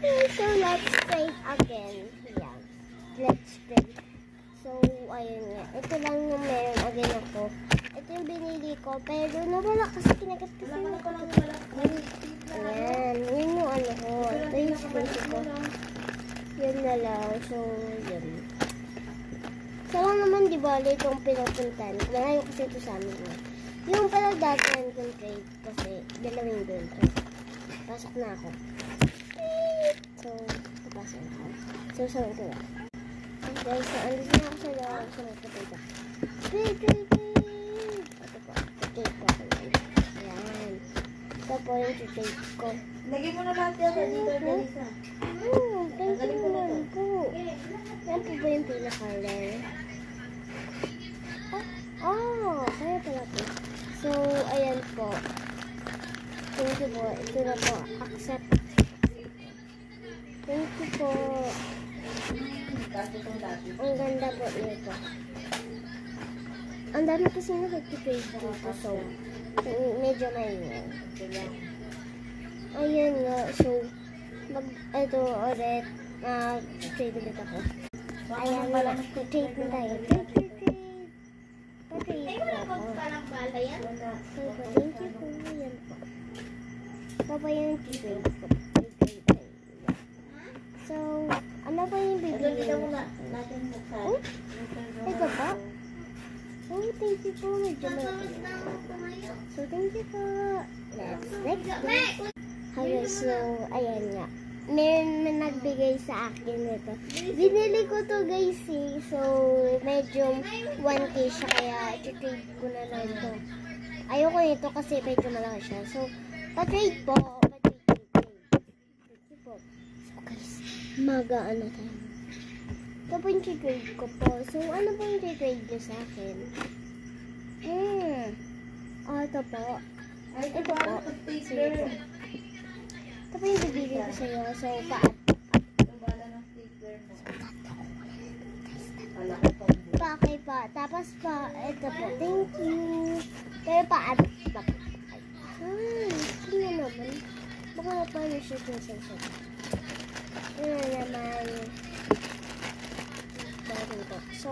Okay, so let's play again. Yeah. Let's play. So, ayun nga. Ito lang yung meron again ako. Ito yung binili ko. Pero nawala kasi kinagat kasi yung ayan. Yun yung ano ko. Ito yung space ko. Yun na lang. So, yun. So, lang naman di ba itong pinapuntan. Malayo kasi ito sa amin. Yung pala dati yung trade kasi dalawin doon. Pasok na ako. So, papasok ako. So, saan ko na? Okay, so, andito na ako sa loob. So, magpapita. Trade! Ito po. Trade ko ako lang. Ayan. Ito po yung trade ko. Lagyan mo na lahat yan. Dito, Jalisa. Thank you naman po. Yan po ba yung pinaka-rare? Kaya pala po. So, ayan po. Thank you po. Ito na po. Accept. Thank you po. Ang ganda po nito. Ang dami kasi nakikipay po ito. So, medyo maingay. Ayan nga. So, ito ulit. Trade ulit ako. Ayan nga. Trade na tayo. Trade ako. Thank you po. Yan po. Papa yung trade ko. So, ano pa yung bibili? Oh, ito po. Oh, thank you po. Medyo malaki. So, thank you po. Next. Okay, so, ayan nga. May nagbigay sa akin nito. Binili ko to guys eh. So, medyo 1K siya. Kaya, i-trade ko na lang to. Ayoko nito kasi medyo malaki siya. So, pa-trade po. Thank you po. So, guys, magaan na tayo. Ito po yung trade ko po. So, ano po yung trade nyo sa akin? Ito po. Ito po. So, ito po yung bibili ko sa'yo. So, okay pa. Tapos pa, ito po. Thank you. Pero paat. Sino naman? Baka paano siya siya. Ano naman. So,